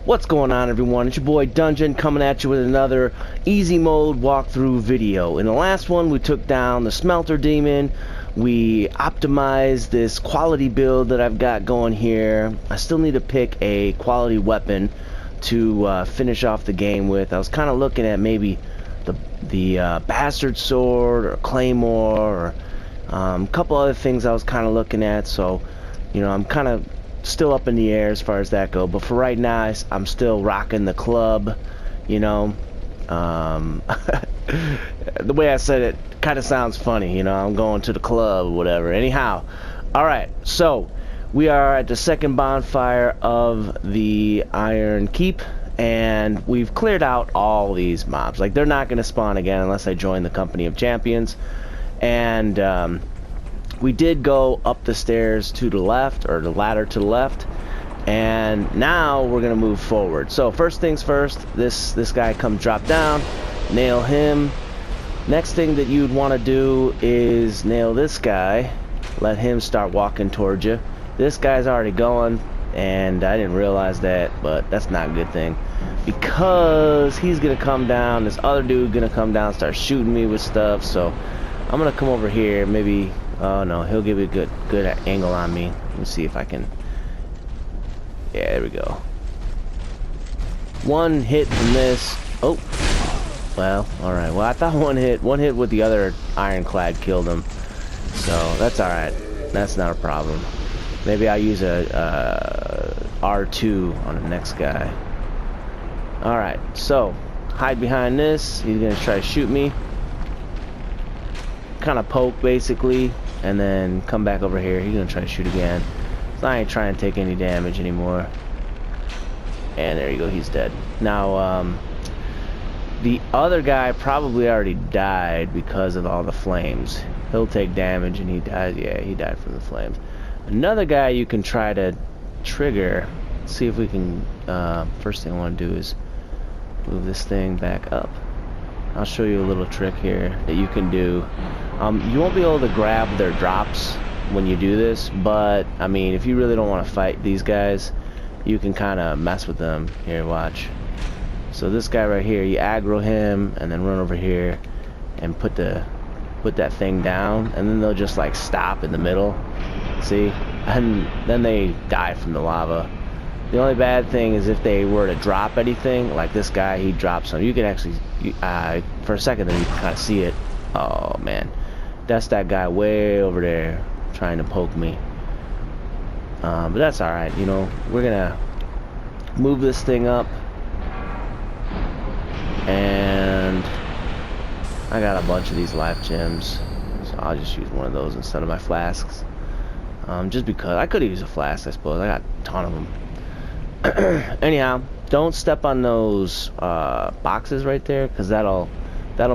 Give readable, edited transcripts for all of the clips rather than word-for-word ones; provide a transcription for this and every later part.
What's going on, everyone? It's your boy Dungeon coming at you with another easy mode walkthrough video. In the last one we took down the smelter demon. We optimized this quality build that I've got going here. I still need to pick a quality weapon to finish off the game with. I was kind of looking at maybe the bastard sword or claymore or a couple other things I was kind of looking at, so you know, I'm kind of still up in the air as far as that go, but for right now I'm still rocking the club, you know. The way I said it kind of sounds funny, you know, I'm going to the club or whatever. Anyhow, alright, so we are at the second bonfire of the Iron Keep, and we've cleared out all these mobs. Like, they're not going to spawn again unless I join the Company of Champions. And we did go up the stairs to the left, or the ladder to the left, and now we're gonna move forward. So first things first, this guy comes drop down, nail him. Next thing that you'd want to do is nail this guy, let him start walking towards you. This guy's already going, and I didn't realize that, but that's not a good thing, because he's gonna come down, this other dude gonna come down, start shooting me with stuff. So I'm gonna come over here, maybe. Oh no, he'll give me a good angle on me. Let me see if I can. Yeah, there we go. One hit from this. Oh, well, all right. Well, I thought one hit with the other ironclad killed him. So that's all right. That's not a problem. Maybe I'll use a R2 on the next guy. All right. So hide behind this. He's gonna try to shoot me. Kind of poke basically, and then come back over here. He's gonna try to shoot again, so I ain't trying to take any damage anymore. And there you go, he's dead. Now the other guy probably already died because of all the flames. He'll take damage and he died. Yeah, he died from the flames. Another guy you can try to trigger. Let's see if we can. First thing I want to do is move this thing back up. I'll show you a little trick here that you can do. You won't be able to grab their drops when you do this, but I mean, if you really don't want to fight these guys, you can kind of mess with them. Here, watch. So this guy right here, you aggro him and then run over here and put that thing down, and then they'll just like stop in the middle. See? And then they die from the lava. The only bad thing is if they were to drop anything, like this guy, he drops some. You can actually, for a second there, you can kind of see it. Oh man, that's that guy way over there trying to poke me. But that's all right. You know, we're gonna move this thing up, and I got a bunch of these life gems, so I'll just use one of those instead of my flasks. Just because I could use a flask, I suppose. I got a ton of them. Anyhow, don't step on those boxes right there, because that'll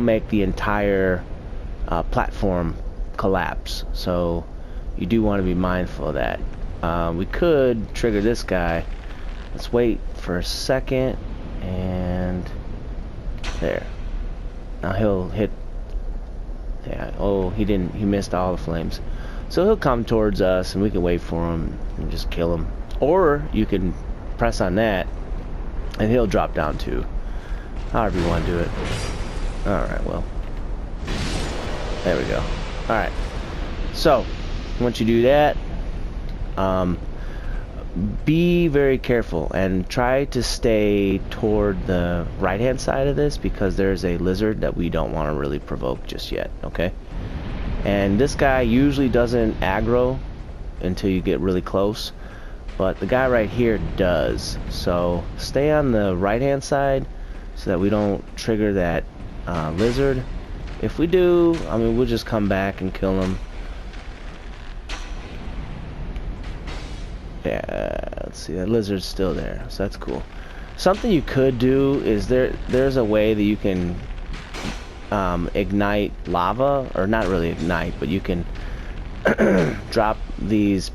make the entire platform collapse. So you do want to be mindful of that. We could trigger this guy. Let's wait for a second, and there. Now he'll hit. Yeah. Oh, he didn't. He missed all the flames. So he'll come towards us, and we can wait for him and just kill him. Or you can press on that and he'll drop down too, however you want to do it. Alright, well, there we go. Alright, so once you do that, be very careful and try to stay toward the right hand side of this, because there's a lizard that we don't want to really provoke just yet. Okay, and this guy usually doesn't aggro until you get really close, but the guy right here does. So stay on the right hand side so that we don't trigger that lizard. If we do, I mean, we'll just come back and kill him. Yeah, let's see, that lizard's still there, so that's cool. Something you could do is there's a way that you can ignite lava, or not really ignite, but you can drop these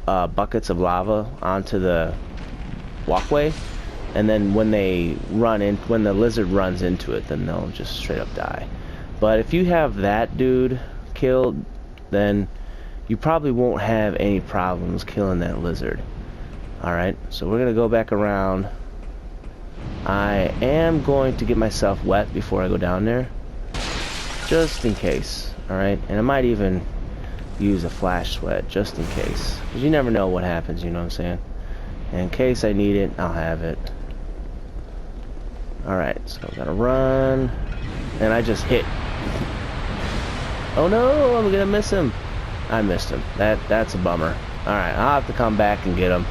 buckets of lava onto the walkway, and then when the lizard runs into it, then they'll just straight up die. But if you have that dude killed, then you probably won't have any problems killing that lizard. Alright, so we're gonna go back around I am going to get myself wet before I go down there, just in case. Alright, and I might even use a flash sweat just in case, because you never know what happens, you know what I'm saying? And in case I need it, I'll have it. Alright, so I gotta run, and I just hit. Oh no, I'm gonna miss him. I missed him. That's a bummer. Alright, I'll have to come back and get him.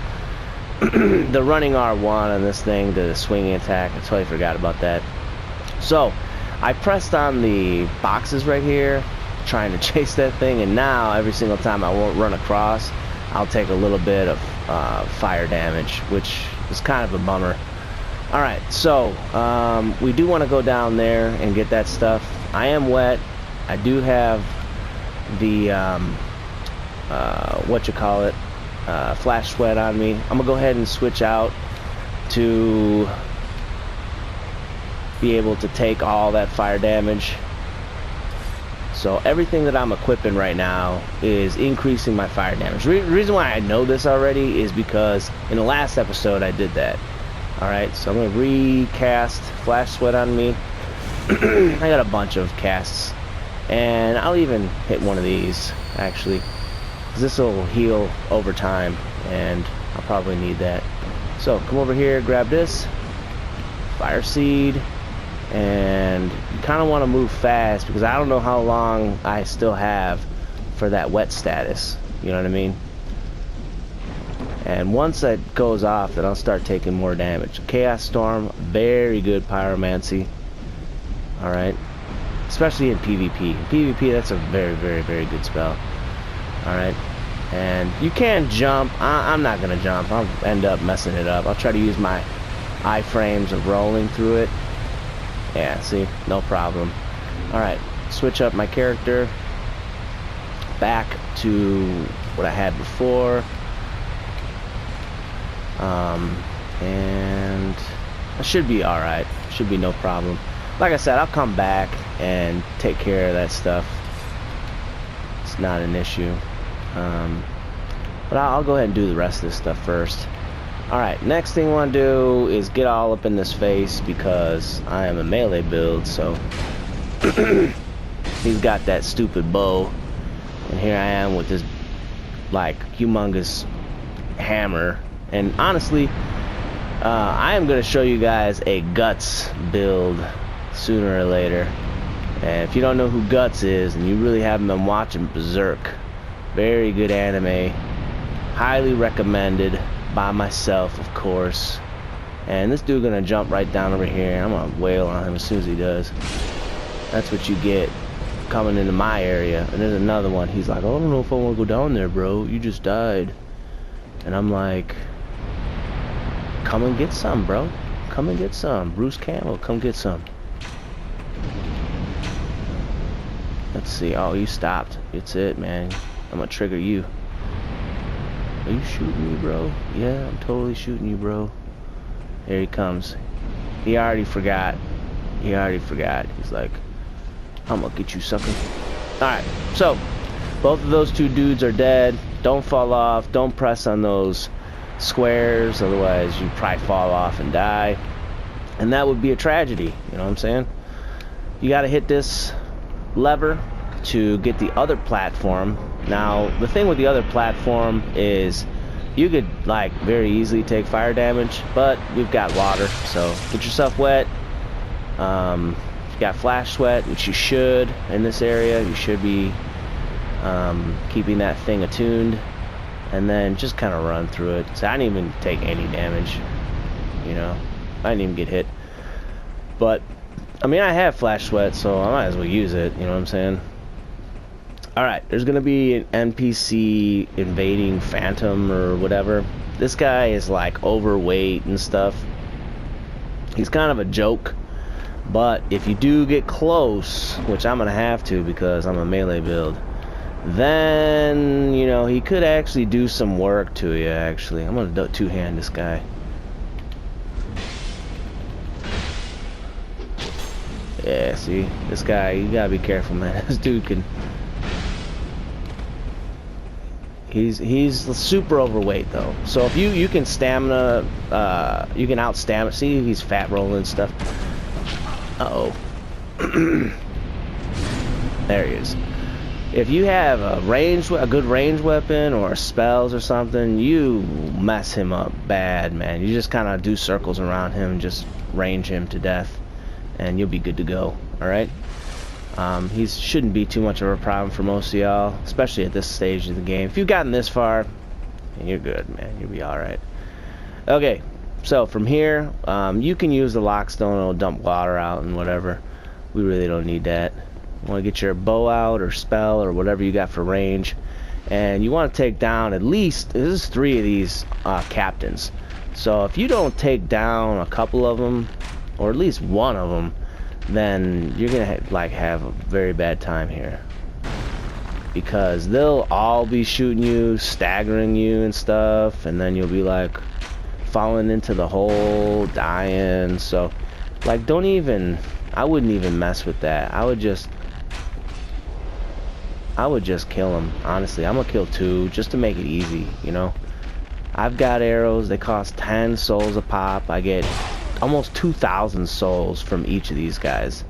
The running R1 on this thing, the swinging attack, I totally forgot about that. So, I pressed on the boxes right here, trying to chase that thing, and now every single time I won't run across, I'll take a little bit of fire damage, which is kind of a bummer. Alright, so, we do want to go down there and get that stuff. I am wet. I do have the, flash sweat on me. I'm gonna go ahead and switch out to be able to take all that fire damage. So everything that I'm equipping right now is increasing my fire damage. The reason why I know this already is because in the last episode I did that. Alright, so I'm gonna recast flash sweat on me. I got a bunch of casts, and I'll even hit one of these actually. This will heal over time, and I'll probably need that. So come over here, grab this fire seed, and you kind of want to move fast because I don't know how long I still have for that wet status, you know what I mean? And once that goes off, then I'll start taking more damage. Chaos Storm, very good pyromancy. Alright, especially in PvP. In PvP, that's a very, very, very good spell. Alright, and you can jump. I'm not gonna jump. I'll end up messing it up. I'll try to use my iframes of rolling through it. Yeah, see, no problem. Alright, switch up my character back to what I had before, and I should be alright. Should be no problem. Like I said, I'll come back and take care of that stuff. It's not an issue. But I'll go ahead and do the rest of this stuff first. Alright, next thing I want to do is get all up in this face because I am a melee build, so he's got that stupid bow, and here I am with this like humongous hammer. And honestly, I am going to show you guys a Guts build sooner or later. And if you don't know who Guts is and you really haven't been watching Berserk, very good anime, highly recommended by myself, of course. And this dude gonna jump right down over here. I'm gonna wail on him as soon as he does. That's what you get coming into my area. And there's another one. He's like, oh, I don't know if I want to go down there, bro. You just died. And I'm like, come and get some, bro. Come and get some. Bruce Campbell, come get some. Let's see. Oh, you stopped. It's it, man. I'm gonna trigger you. Are you shooting me, bro? Yeah, I'm totally shooting you, bro. Here he comes. He already forgot. He already forgot. He's like, I'm gonna get you, sucker. Alright, so both of those two dudes are dead. Don't fall off. Don't press on those squares, otherwise you probably fall off and die. And that would be a tragedy, you know what I'm saying? You gotta hit this lever to get the other platform. Now the thing with the other platform is you could like very easily take fire damage, but we've got water, so get yourself wet. You got flash sweat, which you should in this area. You should be keeping that thing attuned, and then just kind of run through it. So I didn't even take any damage, you know, I didn't even get hit. But I mean, I have flash sweat, so I might as well use it, you know what I'm saying? Alright, there's gonna be an NPC invading Phantom or whatever. This guy is like overweight and stuff. He's kind of a joke, but if you do get close, which I'm gonna have to because I'm a melee build, then, you know, he could actually do some work to you, actually. I'm gonna two-hand this guy. Yeah, see, this guy, you gotta be careful, man. This dude can... He's super overweight though. So if you can stamina, you can out stamina. See, he's fat rolling and stuff. Uh oh. There he is. If you have a good range weapon or spells or something, you mess him up bad, man. You just kind of do circles around him and just range him to death, and you'll be good to go. All right. He shouldn't be too much of a problem for most of y'all, especially at this stage of the game. If you've gotten this far, you're good, man. You'll be all right. Okay. So from here, you can use the lockstone. It'll dump water out and whatever. We really don't need that. You want to get your bow out or spell or whatever you got for range, and you want to take down at least, this is 3 of these captains. So if you don't take down a couple of them, or at least one of them, then you're gonna have a very bad time here, because they'll all be shooting you, staggering you and stuff, and then you'll be like falling into the hole, dying. So like, I wouldn't even mess with that. I would just kill them, honestly. I'm gonna kill 2 just to make it easy, you know. I've got arrows, they cost 10 souls a pop. I get almost 2,000 souls from each of these guys,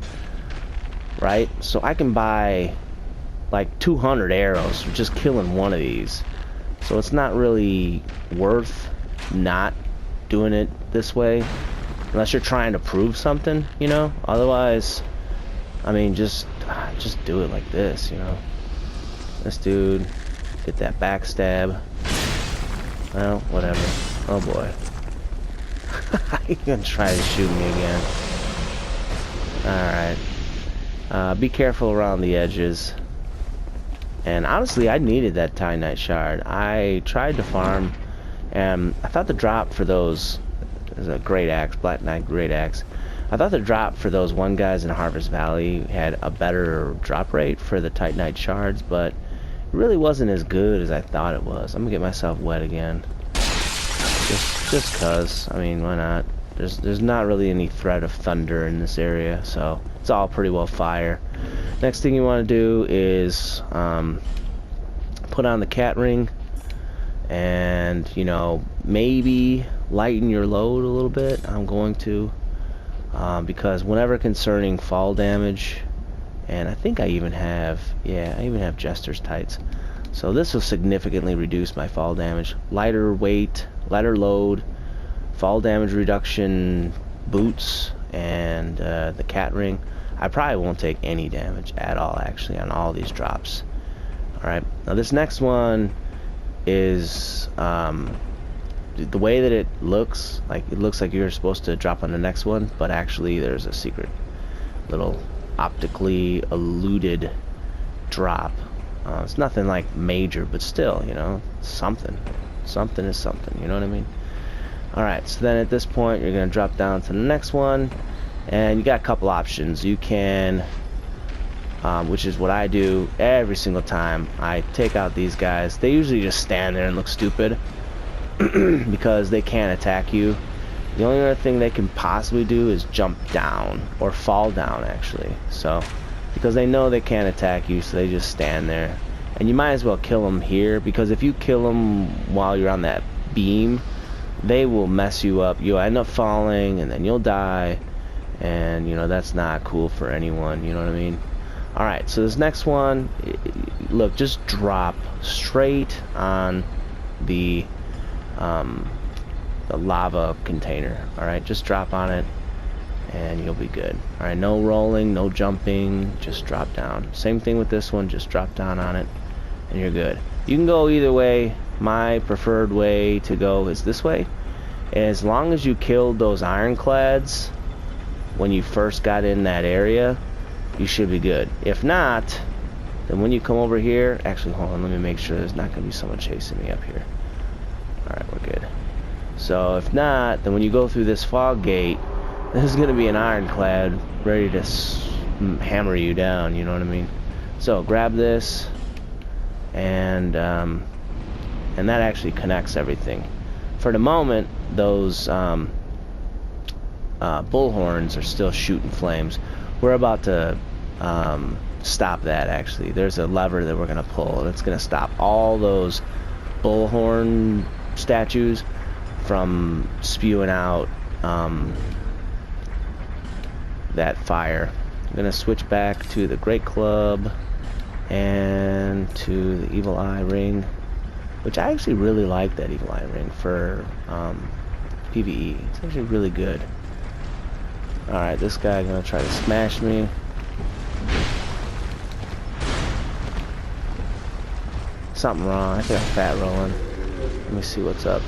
right? So I can buy like 200 arrows for just killing one of these. So it's not really worth not doing it this way, unless you're trying to prove something, you know. Otherwise, I mean, just do it like this, you know. This dude, get that backstab. Well, whatever. Oh boy. He's gonna try to shoot me again. Alright. Be careful around the edges. And honestly, I needed that Titanite shard. I tried to farm, and I thought the drop for those is a great axe, Black Knight great axe. I thought the drop for those one guys in Harvest Valley had a better drop rate for the Titanite shards, but it really wasn't as good as I thought it was. I'm gonna get myself wet again. Just cause, I mean, why not? There's not really any threat of thunder in this area, so it's all pretty well fire. Next thing you want to do is put on the cat ring, and you know, maybe lighten your load a little bit. I'm going to, because whenever concerning fall damage, and I think I even have, yeah, I even have Jester's Tights. So this will significantly reduce my fall damage. Lighter weight, lighter load, fall damage reduction boots, and the cat ring. I probably won't take any damage at all, actually, on all these drops. Alright, now this next one is, the way that it looks like you're supposed to drop on the next one, but actually there's a secret little optically eluded drop. It's nothing like major, but still, you know, something is something, you know what I mean? Alright, so then at this point you're gonna drop down to the next one, and you got a couple options. You can, which is what I do every single time I take out these guys. They usually just stand there and look stupid because they can't attack you. The only other thing they can possibly do is jump down, or fall down actually. So, because they know they can't attack you, so they just stand there. And you might as well kill them here, because if you kill them while you're on that beam, they will mess you up. You'll end up falling, and then you'll die, and you know, that's not cool for anyone, you know what I mean? Alright, so this next one, look, just drop straight on the lava container. Alright, just drop on it and you'll be good. Alright, no rolling, no jumping, just drop down. Same thing with this one, just drop down on it and you're good. You can go either way. My preferred way to go is this way. As long as you killed those ironclads when you first got in that area, you should be good. If not, then when you come over here, actually hold on, let me make sure there's not going to be someone chasing me up here. Alright, we're good. So if not, then when you go through this fog gate, there's going to be an ironclad ready to hammer you down, you know what I mean? So grab this, and that actually connects everything. For the moment, those bullhorns are still shooting flames. We're about to stop that, actually. There's a lever that we're going to pull, and it's going to stop all those bullhorn statues from spewing out that fire. I'm gonna switch back to the Great Club and to the Evil Eye Ring, which I actually really like that Evil Eye Ring for PvE. It's actually really good. Alright, this guy gonna try to smash me. Something wrong. I think I'm fat rolling. Let me see what's up.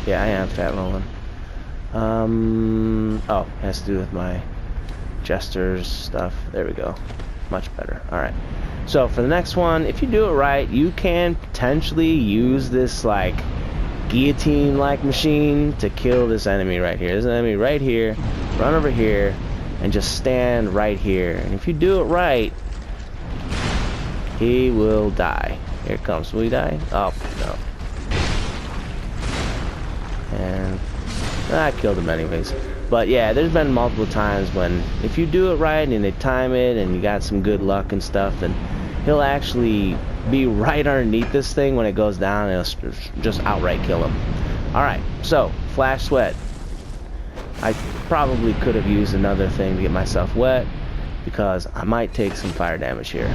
Yeah, I am fat rolling. Oh, it has to do with my Jester's stuff. There we go. Much better. Alright. So for the next one, if you do it right, you can potentially use this like guillotine-like machine to kill this enemy right here. There's an enemy right here. Run over here and just stand right here. And if you do it right, he will die. Here it comes. Will he die? Oh, no. And I killed him anyways. But yeah, there's been multiple times when if you do it right and they time it and you got some good luck and stuff, then he'll actually be right underneath this thing when it goes down and it'll just outright kill him. Alright, so Flash Sweat. I probably could have used another thing to get myself wet because I might take some fire damage here.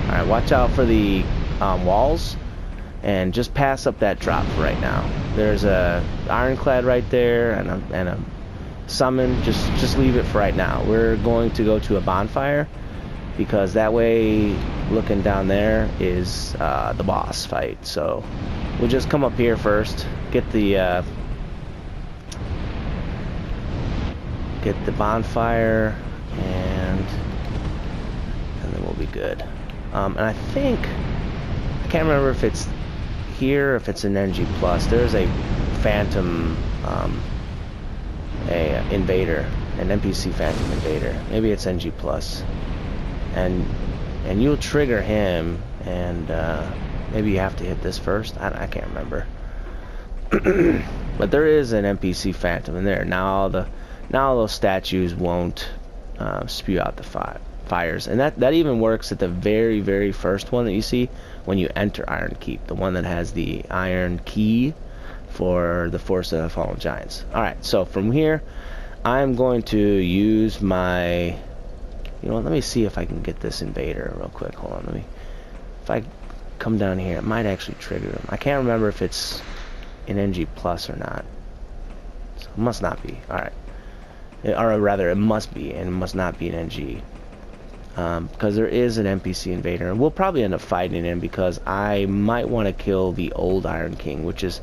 Alright, watch out for the walls and just pass up that drop for right now. There's a ironclad right there and a summon. Just leave it for right now. We're going to go to a bonfire because that way looking down there is the boss fight. So we'll just come up here first, get the bonfire, and then we'll be good. And I think I can't remember if it's here or if it's an NG plus. There's a phantom invader, an NPC phantom invader. Maybe it's NG plus, and you'll trigger him, and maybe you have to hit this first. I can't remember. But there is an NPC phantom in there. Now all those statues won't spew out the fires, and that even works at the very, very first one that you see when you enter Iron Keep, the one that has the iron key for the Force of the Fallen Giants. Alright, so from here I'm going to use my, you know what, let me see if I can get this invader real quick. Hold on, if I come down here, it might actually trigger him. I can't remember if it's an NG plus or not, so it must not be. Alright, or rather it must be, and it must not be an NG, because there is an NPC invader, and we'll probably end up fighting him because I might want to kill the old Iron King, which is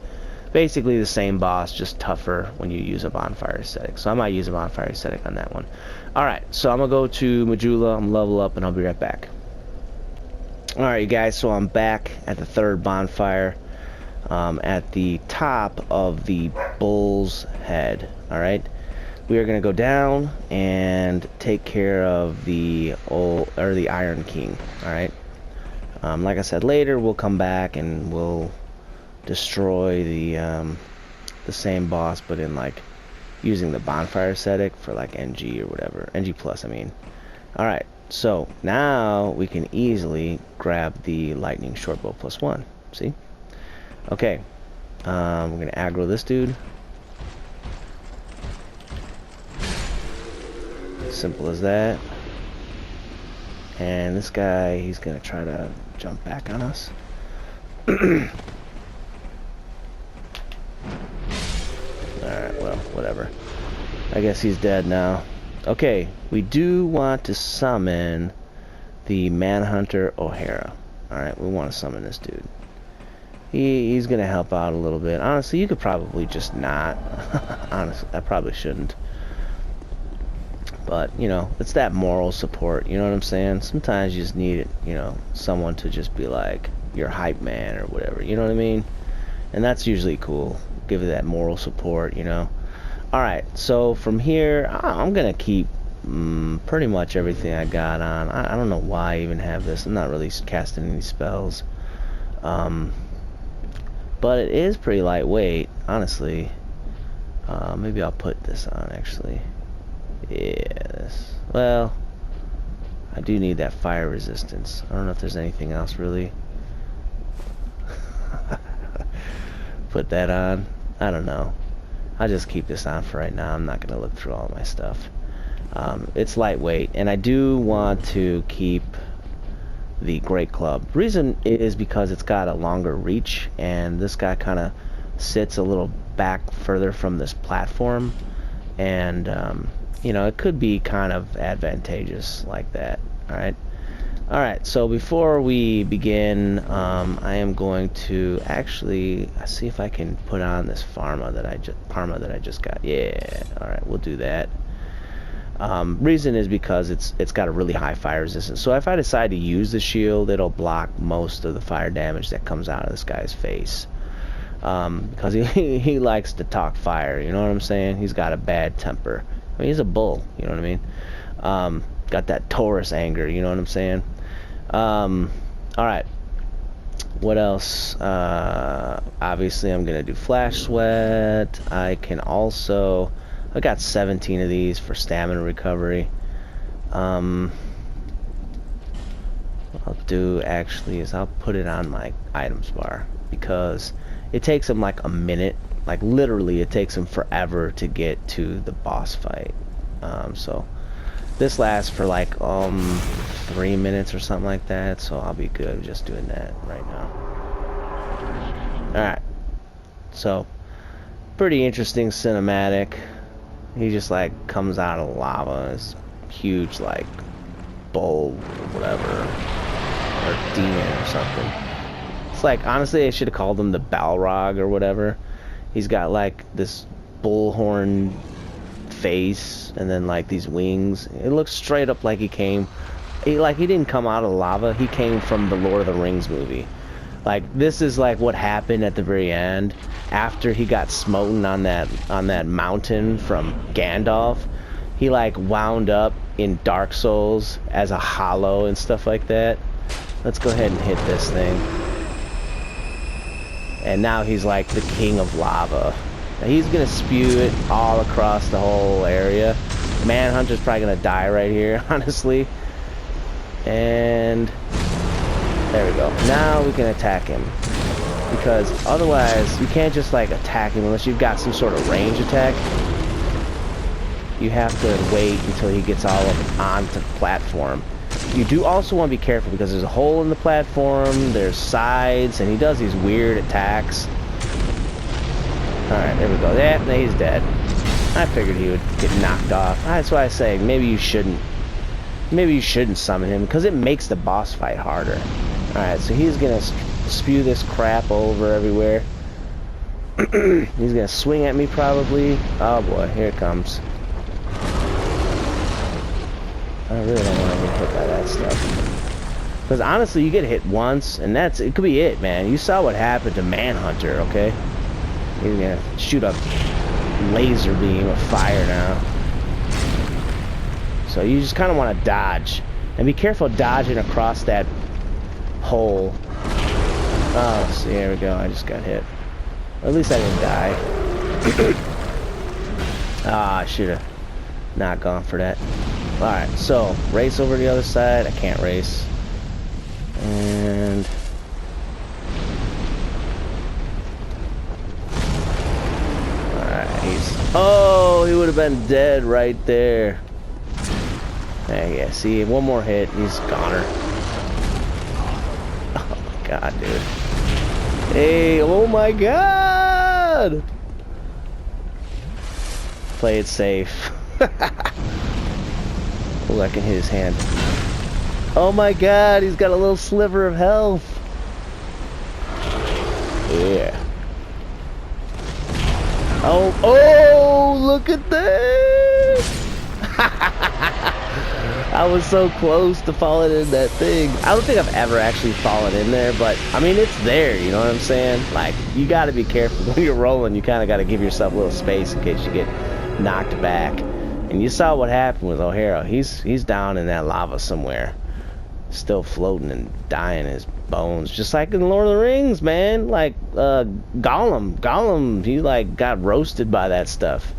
basically the same boss, just tougher when you use a bonfire aesthetic. So I might use a bonfire aesthetic on that one. Alright, so I'm going to go to Majula, I'm level up, and I'll be right back. Alright, you guys, so I'm back at the third bonfire, at the top of the Bull's Head. Alright, we are going to go down and take care of the Iron King. Alright, like I said, later we'll come back and we'll destroy the same boss, but in like using the bonfire aesthetic for like NG or whatever, NG plus I mean. Alright, so now we can easily grab the lightning shortbow +1. See? Okay, we're gonna aggro this dude. Simple as that. And this guy, he's gonna try to jump back on us. Alright, well, whatever. I guess he's dead now. Okay, we do want to summon the Manhunter O'Hara. Alright, we want to summon this dude. He's gonna help out a little bit. Honestly, you could probably just not. Honestly, I probably shouldn't. But, you know, it's that moral support, you know what I'm saying? Sometimes you just need, you know, someone to just be like your hype man or whatever, you know what I mean? And that's usually cool. Give it that moral support, you know. Alright, so from here I'm gonna keep pretty much everything I got on. I don't know why I even have this. I'm not really casting any spells, but it is pretty lightweight, honestly. Maybe I'll put this on actually. Yes, well, I do need that fire resistance. I don't know if there's anything else really. put that on? I don't know. I'll just keep this on for right now. I'm not gonna look through all my stuff. It's lightweight, and I do want to keep the Great Club. Reason is because it's got a longer reach, and this guy kind of sits a little back further from this platform, and you know, it could be kind of advantageous like that. Alright, so before we begin, I am going to actually see if I can put on this Parma that I just got. Yeah, alright, we'll do that. Reason is because it's got a really high fire resistance. So if I decide to use the shield, it'll block most of the fire damage that comes out of this guy's face. Because he likes to talk fire, you know what I'm saying? He's got a bad temper. I mean, he's a bull, you know what I mean? Got that Taurus anger, you know what I'm saying? Alright. What else? Obviously, I'm going to do Flash Sweat. I can also... I got 17 of these for stamina recovery. What I'll do, actually, is I'll put it on my items bar. Because it takes them like a minute. Like, literally, it takes them forever to get to the boss fight. So... this lasts for like 3 minutes or something like that, so I'll be good just doing that right now. Alright, so pretty interesting cinematic. He just like comes out of lava, this huge like bull or whatever, or demon or something. It's like, honestly, I should have called him the Balrog or whatever. He's got like this bullhorn face and then like these wings. It looks straight up like he didn't come out of lava. He came from the Lord of the Rings movie. Like, this is like what happened at the very end after he got smoten on that mountain from Gandalf. He like wound up in Dark Souls as a hollow and stuff like that. Let's go ahead and hit this thing. And now he's like the king of lava. He's gonna spew it all across the whole area. Manhunter's probably gonna die right here, honestly. And there we go. Now we can attack him, because otherwise you can't just like attack him unless you've got some sort of range attack. You have to wait until he gets all up onto the platform. You do also want to be careful because there's a hole in the platform, there's sides, and he does these weird attacks. Alright, there we go. Yeah, he's dead. I figured he would get knocked off. That's why I say maybe you shouldn't summon him, because it makes the boss fight harder. Alright, so he's gonna spew this crap over everywhere. He's gonna swing at me probably. Oh boy, here it comes. I really don't want to get hit by that stuff. Because honestly, you get hit once, and it could be it, man. You saw what happened to Manhunter, okay? He's gonna shoot a laser beam of fire now. So you just kind of want to dodge. And be careful dodging across that hole. Oh, see, there we go. I just got hit. At least I didn't die. Ah, I should have not gone for that. Alright, so race over to the other side. I can't race. And oh, he would have been dead right there. Yeah, see, one more hit, he's goner. Oh my god, dude. Hey, oh my god! Play it safe. Oh, I can hit his hand. Oh my god, he's got a little sliver of health. Yeah. Oh, look at that! I was so close to falling in that thing. I don't think I've ever actually fallen in there, but I mean, it's there, you know what I'm saying? Like, you gotta be careful when you're rolling. You kind of gotta give yourself a little space in case you get knocked back. And you saw what happened with O'Hara. He's down in that lava somewhere, still floating and dying his bones, just like in Lord of the Rings, man. Like Gollum, he like got roasted by that stuff.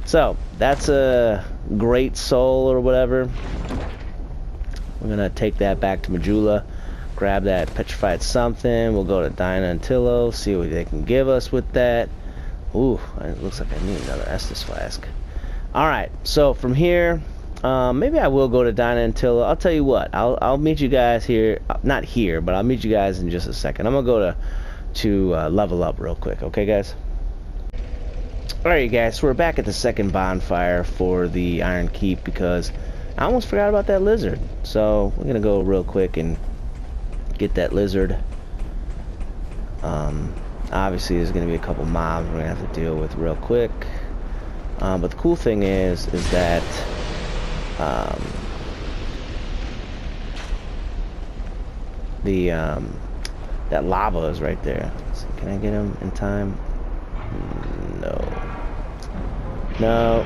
So that's a great soul or whatever. We're gonna take that back to Majula. grab that petrified something. We'll go to Dinah and Tillo, see what they can give us with that. Ooh, it looks like I need another Estus flask. Alright, so from here, maybe I will go to Dinah and Tillo. I'll tell you what, I'll meet you guys here, not here, but I'll meet you guys in just a second. I'm gonna go to level up real quick, okay guys? Alright guys, so we're back at the second bonfire for the Iron Keep because I almost forgot about that lizard. So we're gonna go real quick and get that lizard. Obviously there's gonna be a couple mobs we're gonna have to deal with real quick. But the cool thing is that that lava is right there. So can I get him in time? No,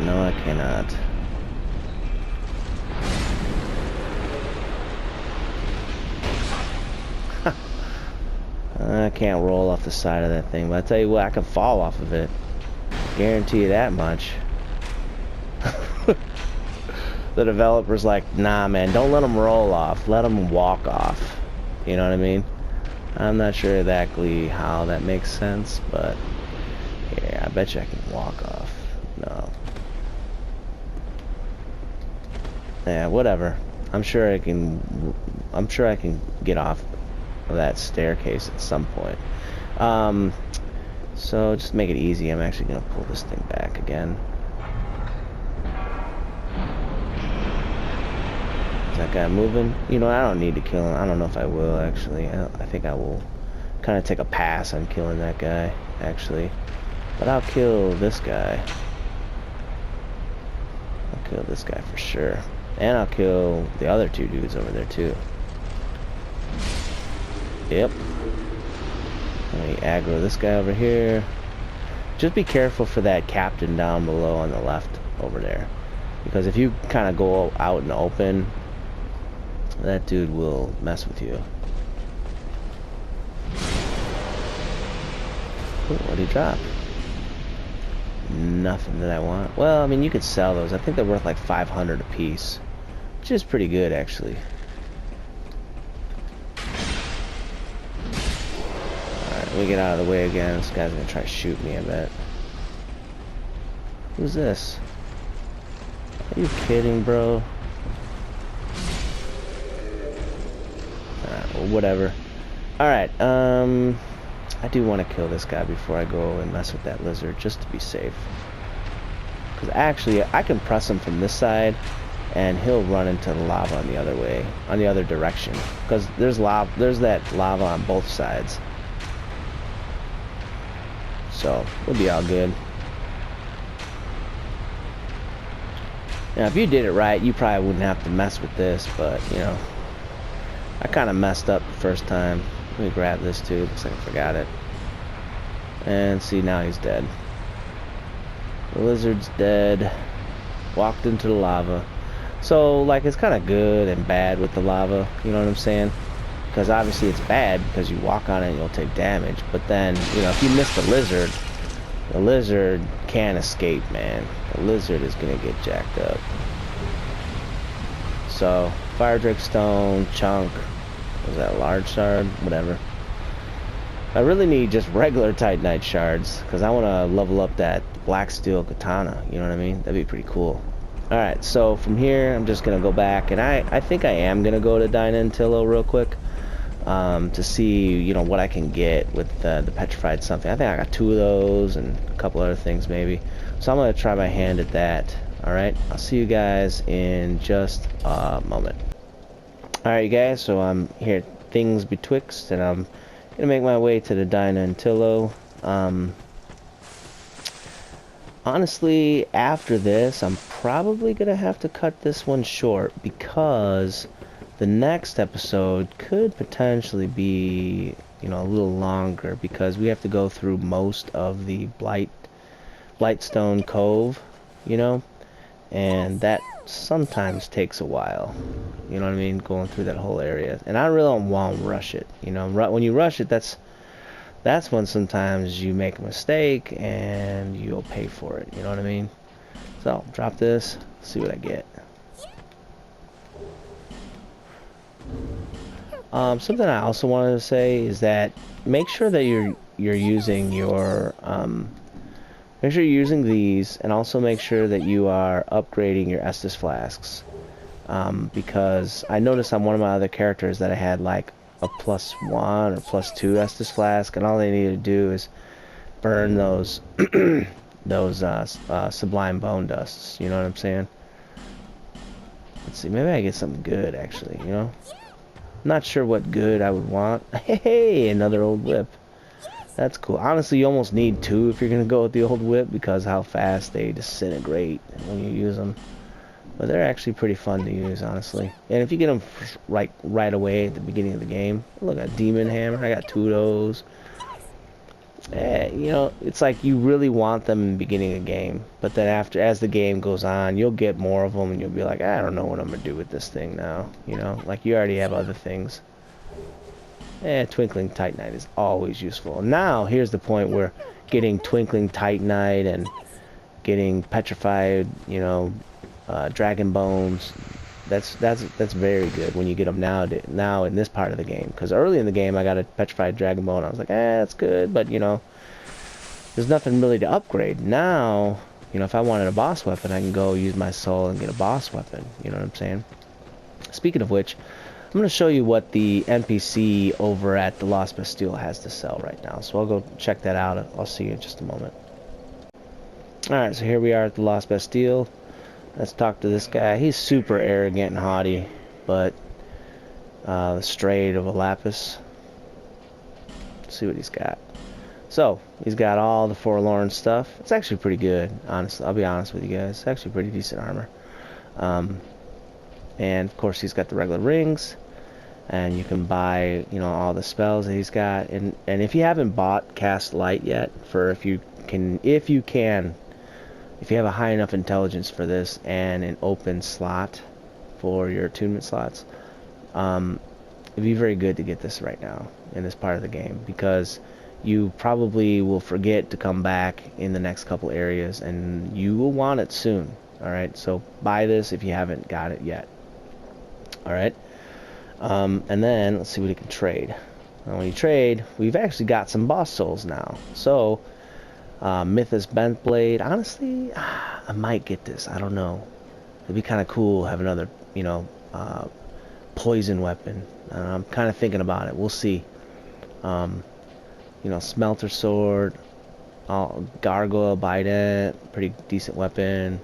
I cannot. I can't roll off the side of that thing, but I tell you what, I can fall off of it. Guarantee you that much. The developer's like, nah man, don't let them roll off, let them walk off. You know what I mean? I'm not sure exactly how that makes sense, but yeah, I bet you I can walk off. No. Yeah, whatever. I'm sure I can get off of that staircase at some point. So just to make it easy, I'm actually gonna pull this thing back again. Is that guy moving? You know, I don't need to kill him. I don't know if I will actually. I think I will kind of take a pass on killing that guy actually. But I'll kill this guy. I'll kill this guy for sure. And I'll kill the other two dudes over there too. Yep. Let me aggro this guy over here. Just be careful for that captain down below on the left over there. Because if you kind of go out in the open, that dude will mess with you. Ooh, what'd he drop? Nothing that I want. Well, I mean, you could sell those. I think they're worth like 500 a piece, which is pretty good actually. Alright, let me get out of the way again. This guy's gonna try to shoot me, I bet. Who's this? Are you kidding, bro? Alright, well, whatever. Alright, I do want to kill this guy before I go and mess with that lizard, just to be safe. Because actually, I can press him from this side, and he'll run into the lava on the other way, on the other direction. Because there's that lava on both sides. So, we'll be all good. Now, if you did it right, you probably wouldn't have to mess with this, but, you know, I kind of messed up the first time. Let me grab this too, looks like I forgot it. And see, now he's dead. The lizard's dead. Walked into the lava. So, like, it's kind of good and bad with the lava, you know what I'm saying? Because obviously it's bad because you walk on it and you'll take damage. But then, you know, if you miss the lizard can't escape, man. The lizard is going to get jacked up. So, Fire Drake Stone, Chunk. Was that a large shard? Whatever. I really need just regular Titanite shards because I want to level up that black steel katana. You know what I mean? That'd be pretty cool. Alright, so from here I'm just going to go back, and I think I am going to go to Dinah and Tillo real quick to see, you know, what I can get with the petrified something. I think I got 2 of those and a couple other things maybe. So I'm going to try my hand at that. Alright, I'll see you guys in just a moment. Alright you guys, so I'm here at Things Betwixt, and I'm gonna make my way to the Dinah and Tillo. Honestly, after this, I'm probably gonna have to cut this one short because the next episode could potentially be, you know, a little longer because we have to go through most of the Blightstone Cove, you know, and that sometimes takes a while. You know what I mean? Going through that whole area, and I really don't want to rush it. You know, when you rush it, that's when sometimes you make a mistake and you'll pay for it. You know what I mean? So drop this, see what I get. Something I also wanted to say is that make sure that you're using your make sure you're using these, and also make sure that you are upgrading your Estus flasks. Because I noticed on one of my other characters that I had like a +1 or +2 Estus flask, and all they need to do is burn those those sublime bone dusts. You know what I'm saying? Let's see, maybe I get something good actually. You know, not sure what good I would want. Hey, another old whip. That's cool. Honestly, you almost need 2 if you're gonna go with the old whip, because how fast they disintegrate when you use them. But they're actually pretty fun to use, honestly. And if you get them right away at the beginning of the game, look at Demon Hammer. I got 2 of those. You know, it's like you really want them in the beginning of the game, but then as the game goes on, you'll get more of them, and you'll be like, I don't know what I'm gonna do with this thing now. You know, like you already have other things. Twinkling Titanite is always useful. Now, here's the point where getting Twinkling Titanite and getting petrified, you know, dragon bones, that's very good when you get them now in this part of the game. Because early in the game, I got a petrified dragon bone. I was like, that's good, but you know, there's nothing really to upgrade. Now, you know, if I wanted a boss weapon, I can go use my soul and get a boss weapon. You know what I'm saying? Speaking of which, I'm going to show you what the NPC over at the Lost Bastille has to sell right now. So I'll go check that out. I'll see you in just a moment. Alright, so here we are at the Lost Bastille. Let's talk to this guy. He's super arrogant and haughty, but the Strayed of a Lapis. Let's see what he's got. So, he's got all the forlorn stuff. It's actually pretty good, honestly. I'll be honest with you guys. It's actually pretty decent armor. And of course he's got the regular rings, and you can buy, you know, all the spells that he's got. And if you haven't bought Cast Light yet, for if you have a high enough intelligence for this and an open slot for your attunement slots, it'd be very good to get this right now in this part of the game, because you probably will forget to come back in the next couple areas, and you will want it soon. Alright, so buy this if you haven't got it yet. Alright, and then let's see what he can trade. Now, when you trade, we've actually got some boss souls now. So, Mythos Bent Blade. Honestly, I might get this. I don't know. It'd be kind of cool to have another, you know, poison weapon. I'm kind of thinking about it. We'll see. You know, Smelter Sword, Gargoyle Bident, pretty decent weapon.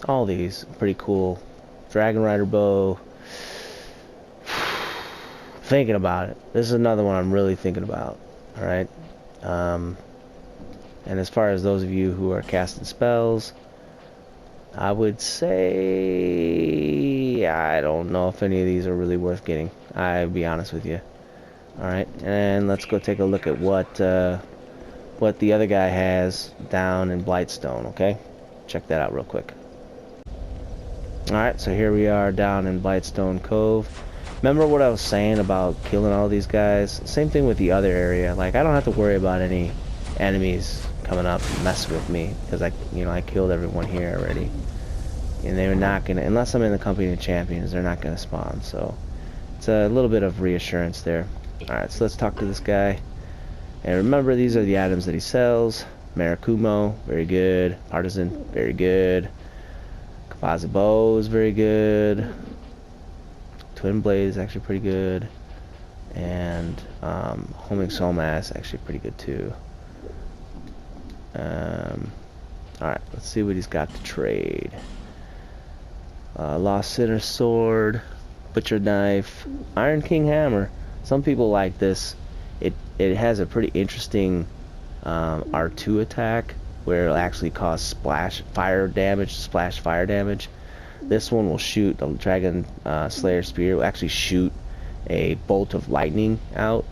All these pretty cool. Dragon Rider Bow. Thinking about it. This is another one I'm really thinking about. Alright. And as far as those of you who are casting spells, I would say I don't know if any of these are really worth getting. I'll be honest with you. Alright, and let's go take a look at what the other guy has down in Blightstone, okay? Check that out real quick. Alright, so here we are down in Blightstone Cove. Remember what I was saying about killing all these guys? Same thing with the other area. Like, I don't have to worry about any enemies coming up and messing with me, because I killed everyone here already. And they're not gonna, unless I'm in the company of champions, they're not gonna spawn. So it's a little bit of reassurance there. Alright, so let's talk to this guy. And remember, these are the items that he sells. Marakumo, very good. Partisan, very good. Composite Bow is very good. Twin Blade is actually pretty good. And Homing Soul Mass actually pretty good too. Alright, let's see what he's got to trade. Lost Sinner Sword, Butcher Knife, Iron King Hammer. Some people like this. It has a pretty interesting R2 attack where it'll actually cause splash fire damage. This one will shoot, the Dragon Slayer Spear will actually shoot a bolt of lightning out.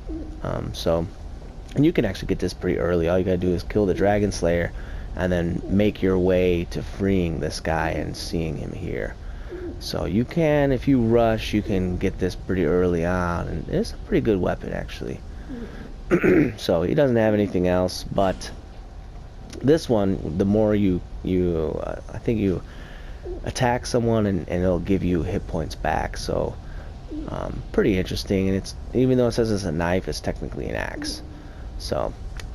And you can actually get this pretty early. All you gotta do is kill the Dragon Slayer and then make your way to freeing this guy and seeing him here. So you can, if you rush, you can get this pretty early on, and it's a pretty good weapon actually. So he doesn't have anything else, but this one, the more I think you attack someone and it'll give you hit points back. So Pretty interesting, and it's, even though it says it's a knife, it's technically an axe. So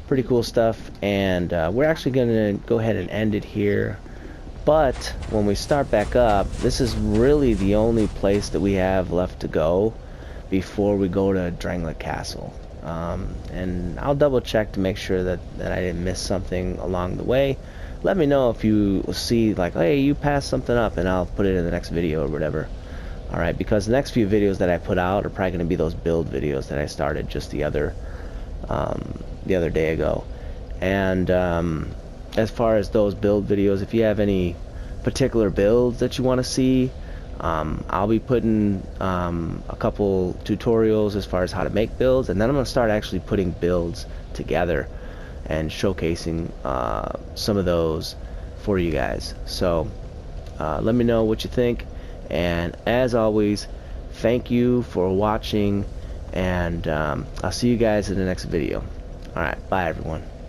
pretty cool stuff, and we're actually gonna go ahead and end it here. But when we start back up, this is really the only place that we have left to go before we go to Drangleic Castle. And I'll double check to make sure that I didn't miss something along the way. Let me know if you see, like, hey, you passed something up, and I'll put it in the next video or whatever. Alright, because the next few videos that I put out are probably going to be those build videos that I started just the other day ago. And as far as those build videos, if you have any particular builds that you want to see, I'll be putting a couple tutorials as far as how to make builds, and then I'm going to start actually putting builds together and showcasing some of those for you guys. So let me know what you think, and as always, thank you for watching, and I'll see you guys in the next video. Alright, bye everyone.